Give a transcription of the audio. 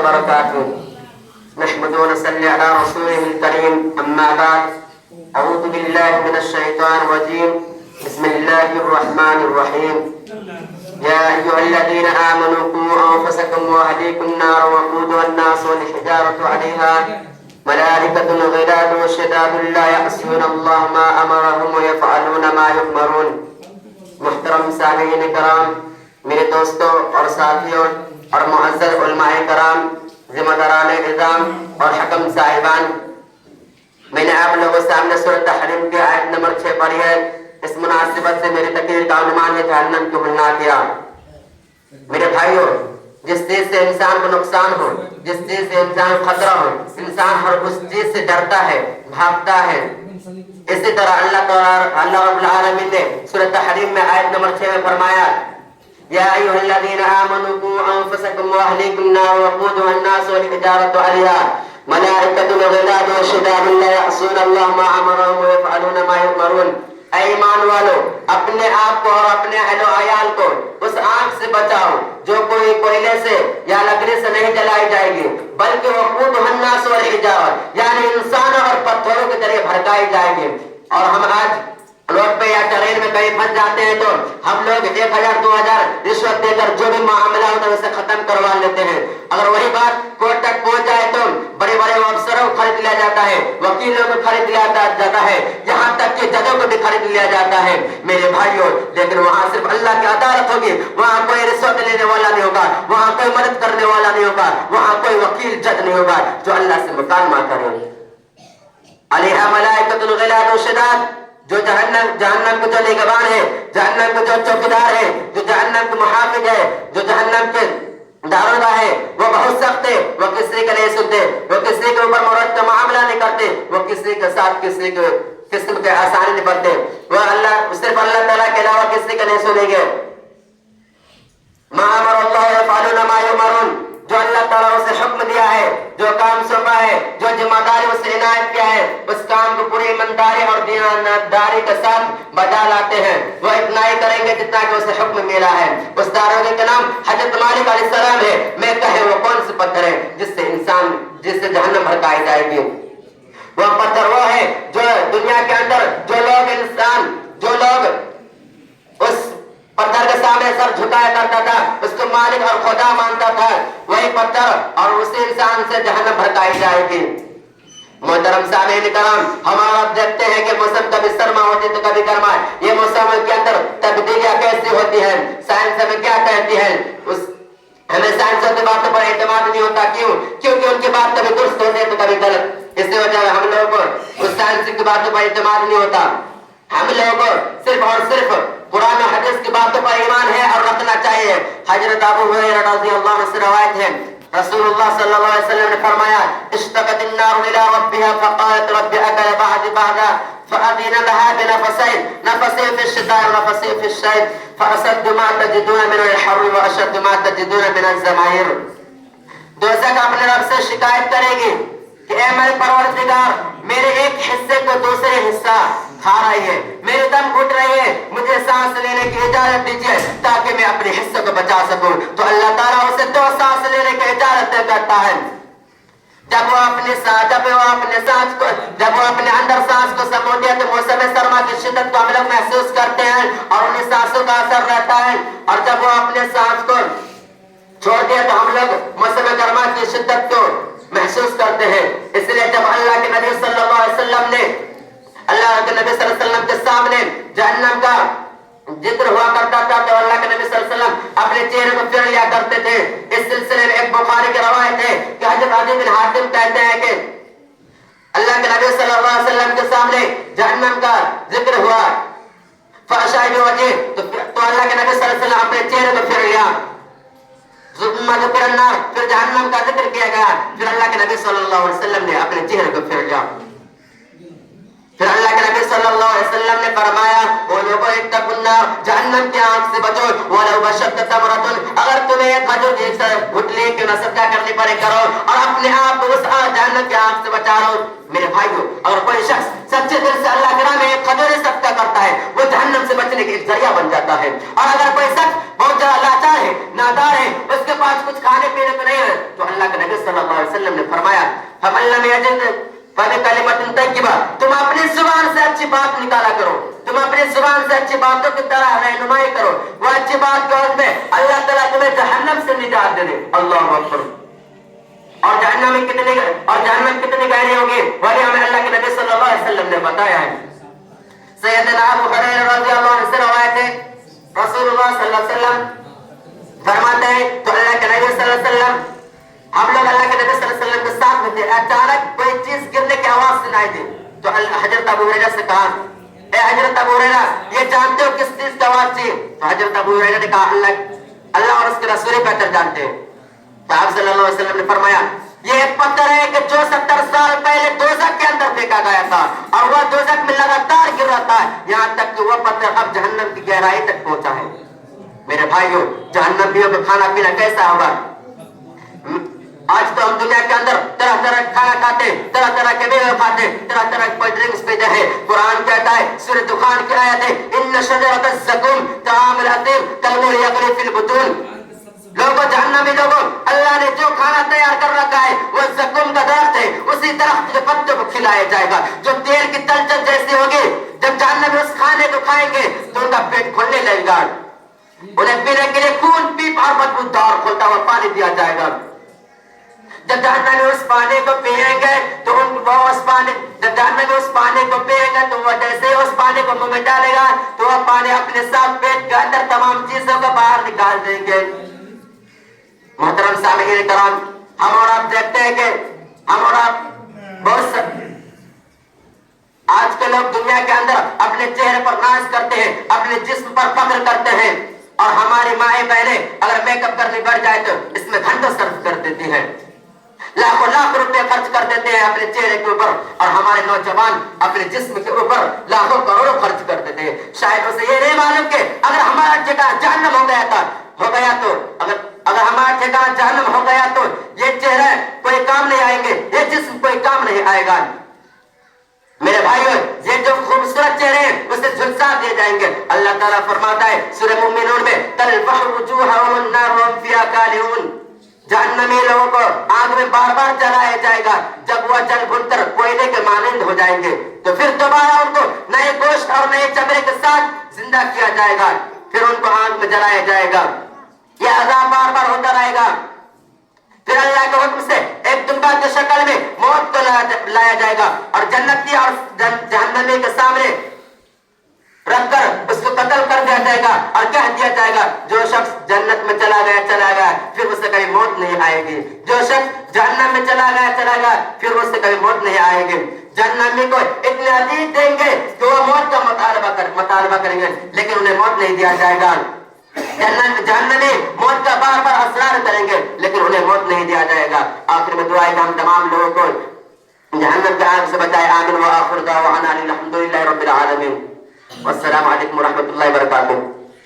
وبركاته. نحمد ونصلي على رسوله الكريم. أما بعد، أعوذ بالله من الشيطان الرجيم. بسم الله الرحمن الرحيم. يا أيها الذين آمنوا قوا أنفسكم وأهليكم نارا وقودها الناس والحجارة عليها ملائكة غلاظ شداد لا يعصون الله ما أمرهم ويفعلون ما يؤمرون. محترم سامعین کرام، میرے دوستوں اور ساتھیوں اور معزز علماء کرام، ذمہ داران نظام اور حکم صاحبان، میں نے آپ لوگوں سامنے سورۃ تحریم کی آیت نمبر 6 پڑھی ہے. اس مناسبت سے میری تقریر کا عنوان ہے جہنم کی ہولناکیاں. میرے بھائیوں، جس چیز سے انسان کو نقصان ہو، جس چیز سے انسان کو خطرہ ہو، انسان ہر اس چیز سے ڈرتا ہے، بھاگتا ہے. اسی طرح اللہ رب العالمین نے سورۃ تحریم میں آیت نمبر 6 میں فرمایا یا ایھا الذین آمنوا قوا انفسکم واہلیکم نارا وقودها الناس والحجارة علیہا ملائکۃ غلاظ شداد لا یعصون اللہ ما امرهم ویفعلون ما یؤمرون. اے ایمان والو، اپنے آپ کو اور اپنے اہل و عیال کو اس آگ سے بچاؤ جو کوئی کوئلے سے یا لکڑی سے نہیں جلائی جائے گی، بلکہ وقودها الناس والحجارة یعنی انسان اور پتھروں کے ذریعے بھڑکائی جائے گی. اور ہم آج روڈ پہ یا ٹرین میں کہیں پھنس جاتے ہیں تو ہم لوگ 1000 2000 رشوت دے کر جو بھی معاملہ ہوتا ہے اسے ختم کروا لیتے ہیں. اگر وہی بات کورٹ تک پہنچ جائے تو بڑے بڑے افسروں کو خرید لیا جاتا ہے، وکیلوں کو خرید لیا جاتا ہے، یہاں تک کہ ججوں کو بھی خرید لیا جاتا ہے. میرے بھائیوں، لیکن وہاں صرف اللہ کی عدالت ہوگی. وہاں کوئی رشوت لینے والا نہیں ہوگا، وہاں کوئی مدد کرنے والا نہیں ہوگا، وہاں کوئی وکیل جج نہیں ہوگا جو اللہ سے مکالمہ کرے. علیہا ملائکۃ غلاظ شداد، جو جہنم کو جو نگہبان ہے، جہنم کو جو چوکیدار ہے، جو جہنم کے محافظ ہے، جو جہنم کے داروغہ ہے، وہ بہت سخت ہے. وہ کسی کا نہیں سنتے، وہ کسی کے اوپر مرد کا معاملہ نہیں کرتے، وہ کسی کے ساتھ کسی کے قسم کے آسانی نہیں برتے. وہ صرف اللہ تعالیٰ کے علاوہ کسی کا نہیں سنیں گے. ما امر اللہ یفعلون ما یؤمرون، جو اللہ تعالیٰ اسے حکم دیا ہے، جو کام سونپا ہے، جو ذمہ داری اسے عنایت کیا ہے، اس کام کو پوری ایمانداری اور دیانتداری کے ساتھ بجا لاتے ہیں. وہ اتنا ہی کریں گے جتنا کہ اسے حکم ملا ہے. اس داروغے کا نام حضرت مالک علیہ السلام ہے. میں کہے وہ کون سے پتھر ہے جس سے جہنم بھڑکائی جائے گی؟ وہ پتھر وہ ہے جو دنیا کے اندر جو لوگ اس پتھر کے سامنے سر جھکایا کرتا تھا، اس کو مالک اور خدا مانتا تھا، وہی پتھر اور اسی انسان سے جہنم بھڑکائی جائے گی. محترم سامعین کرام، ہم آپ دیکھتے ہیں کہ موسم کبھی سرما ہوتی تو کبھی گرما. یہ موسم کے اندر تبدیلیاں کیسی ہوتی ہیں، سائنس ہمیں کیا کہتی ہے؟ ہمیں سائنسوں کی باتوں پر اعتماد نہیں ہوتا. کیونکہ ان کی بات کبھی درست ہوتی ہے تو کبھی غلط. اس کی وجہ ہم لوگوں کو اس سائنس کی باتوں پر اعتماد نہیں ہوتا. ہم لوگوں کو صرف اور صرف قرآن و حدیث کی باتوں پر ایمان ہے اور رکھنا چاہیے. حضرت ابو ہریرہ رضی اللہ عنہ سے روایت ہے، رسول اللہ صلی اللہ علیہ وسلم نے فرمایا اشتقت النار الى ربها فقالت رب اكل بعدا فأذن لها بنفسين، نفس في الشتاء ونفس في الصيف، فأشد ما تجدون من الحر وأشد ما تجدون من الزمهرير. دوزخ اپنے رب سے شکایت کرے گی کہ اے میرے پروردگار، میرے ایک حصے کو دوسرے حصہ کھا رہی ہے، میرے دم گھٹ رہے ہیں، مجھے سانس لینے کی اجازت دیجیے تاکہ میں اپنے حصے کو بچا سکوں. تو اللہ تعالیٰ اسے 2 سانس لینے کی اجازت دیتا ہے. جب وہ اپنے اندر سانس کو سموتے ہیں تو موسم سرما کی شدت کو ہم لوگ محسوس کرتے ہیں اور انہیں سانسوں کا اثر رہتا ہے. اور جب وہ اپنے سانس کو چھوڑ دیا تو ہم لوگ موسم گرما کی شدت کو محسوس کرتے ہیں. اس لیے جب اللہ کے نبی صلی اللہ علیہ وسلم کے سامنے جہنم کا ذکر ہوا کرتا تھا تو اللہ کے نبی صلی اللہ علیہ وسلم اپنے چہرے کو پھیر لیا کرتے تھے. اس سلسلے میں ایک بخاری کی روایت ہے کہ حضرت عدی بن حاتم کہتے ہیں کہ اللہ کے نبی صلی اللہ علیہ وسلم کے سامنے جہنم کا ذکر ہوا فاشار بوجہ تو اللہ کے نبی صلی اللہ علیہ وسلم اپنے چہرے کو پھیر لیا. ذکر النار، پھر جہنم کا ذکر کیا گیا، پھر اللہ کے نبی صلی اللہ علیہ وسلم نے اپنے چہرے کو پھیر لیا. پھر اللہ کے نبی صلی اللہ علیہ وسلم نے فرمایا وہ لوگوں اتقوا النار، جہنم کی آگ سے بچو، ولو بشقۃ تمرۃ، اگر تمہیں ایک کھجور کی گٹلی کیوں نہ صدقہ کرنی پڑے کرو اور اپنے آپ کو اس جہنم کی آگ سے بچا لو. میرے بھائیوں، اگر کوئی شخص سچے دل سے اللہ کے راہ میں ایک کھجور صدقہ کرتا ہے وہ جہنم سے بچنے کے ایک ذریعہ بن جاتا ہے. اور اگر کوئی شخص بہت زیادہ لاچار ہے، نادار ہے، اس کے پاس کچھ کھانے پینے کو نہیں ہے تو اللہ کے نبی فرمایا فمن لم یجد فبکلمۃ طیبہ، تم اپنی زبان سے اچھی بات نکالا کرو، تم اپنی زبان سے اچھی باتوں کی طرح رہنمائی کرو، وہ اچھی بات کے عوض میں اللہ تعالیٰ تمہیں جہنم سے نجات دے دے۔ اللہ اکبر۔ اور جہنم کتنی گہری ہوگی وہی ہمیں اللہ کے نبی صلی اللہ علیہ وسلم نے بتایا ہے۔ سیدنا ابو ہریرہ رضی اللہ عنہ سے روایت ہے، رسول اللہ صلی اللہ علیہ وسلم فرماتے ہیں تو اللہ کے نبی صلی اللہ علیہ وسلم، ہم لوگ اللہ کے نبی صلی اللہ علیہ وسلم کے ساتھ میں تھے، اچانک کوئی چیز گرنے کی آواز سنائی دی تو حضرت ابو ہریرہ سے کہا اے حضرت ابو ہریرہ یہ جانتے ہو کس چیز کی آواز تھی؟ تو حضرت ابو ہریرہ نے کہا اللہ اور اس کے رسول بہتر جانتے ہیں۔ تو آپ صلی اللہ علیہ وسلم نے فرمایا یہ ایک پتھر ہے کہ جو 70 سال پہلے دوزخ کے اندر پھینکا گیا تھا اور وہ دوزخ میں لگاتار گر رہا تھا یہاں تک کہ وہ پتھر اب جہنم کی گہرائی تک پہنچا ہے۔ میرے بھائیوں جہنمیوں کا کھانا پینا کیسا ہوگا؟ آج تو ہم دنیا کے اندر طرح طرح کھانا کھاتے، طرح طرح کے میوے کھاتے، طرح طرح کے ڈرنکس پیتے ہیں۔ قرآن کہتا ہے سورہ دخان کی آیت ہے ان شجرۃ الزقوم طعام الاثیم کالمہل یغلی فی البطون۔ لوگوں جہنمی لوگوں اللہ نے جو کھانا تیار کر رکھا ہے وہ زقوم کا درخت ہے، اسی درخت کے پتوں کو کھلایا جائے گا جو تیل کی تلچھٹ جیسی ہوگی۔ جب جہنمی اس کھانے کو کھائیں گے تو ان کا پیٹ کھلنے لگے گا، انہیں پینے کے لیے خون پیپ اور بدبودار کھولتا ہوا پانی دیا جائے گا۔ جب جہنمی اس پانی کو پیئیں گے تو جب جہنمی اس پانی کو پیئیں گے تو وہ جیسے اس پانی کو منہ میں ڈالے گا تو وہ پانی اپنے ساتھ پیٹ کے اندر تمام چیزوں کو باہر نکال دیں گے۔ محترم سامعین کرام، ہم اور آپ دیکھتے ہیں کہ ہم اور آپ بہت آج کے لوگ دنیا کے اندر اپنے چہرے پر ناز کرتے ہیں، اپنے جسم پر فخر کرتے ہیں، اور ہماری مائیں بہنیں اگر میک اپ کرنے بیٹھ جائے تو اس میں گھنٹوں صرف کر دیتی ہیں، لاکھوں لاکھ روپے خرچ کر دیتے ہیں اپنے چہرے کے اوپر، اور ہمارے نوجوان اپنے جسم کے اوپر لاکھوں کروڑوں خرچ کر دیتے ہیں۔ شاید اسے یہ نہیں معلوم کہ اگر ہمارا ٹھکانہ جہنم ہو گیا تو اگر ہمارا ٹھکانہ جہنم ہو گیا تو یہ چہرہ کوئی کام نہیں آئیں گے، یہ جسم کوئی کام نہیں آئے گا۔ میرے بھائیوں یہ جو خوبصورت چہرے ہیں اسے جھلسا دیے جائیں گے۔ اللہ تعالیٰ فرماتا ہے سورہ مومنون میں تلفح وجوہہم النار وہم فیہا کالحون، جہنمی لوگوں کو آگ میں بار بار جلایا جائے گا، جب وہ جل بھن کر کوئلے کے مانند ہو جائیں گے تو پھر دوبارہ ان کو نئے گوشت اور نئے چمڑے کے ساتھ زندہ کیا جائے گا، پھر ان کو آگ میں جلایا جائے گا۔ یہ عذاب بار بار ہوتا رہے گا، پھر اللہ کے حکم سے ایک دمبا کی شکل میں موت کو لایا جائے گا اور جنتی اور جہنمی کے سامنے رکھ کر اس کو قتل کر دیا جائے گا اور کہہ دیا جائے گا جو شخص جنت میں چلا گیا پھر اس سے کبھی موت نہیں آئے گی، جو شخص جہنم میں چلا گیا پھر اس سے کبھی موت نہیں آئے گی۔ جہنمی کو اتنے عزیز دیں گے کہ وہ موت کا مطالبہ کریں گے لیکن انہیں موت نہیں دیا جائے گا۔ جہنمی موت کا بار بار اصرار کریں گے لیکن انہیں موت نہیں دیا جائے گا۔ آخر میں دعا ہے کہ ہم تمام لوگوں کو جہنم کے آگ سے بچائے۔ آمین وآخر دعوانا الحمدللہ رب العالمین۔ والسلام علیکم ورحمۃ اللہ وبرکاتہ۔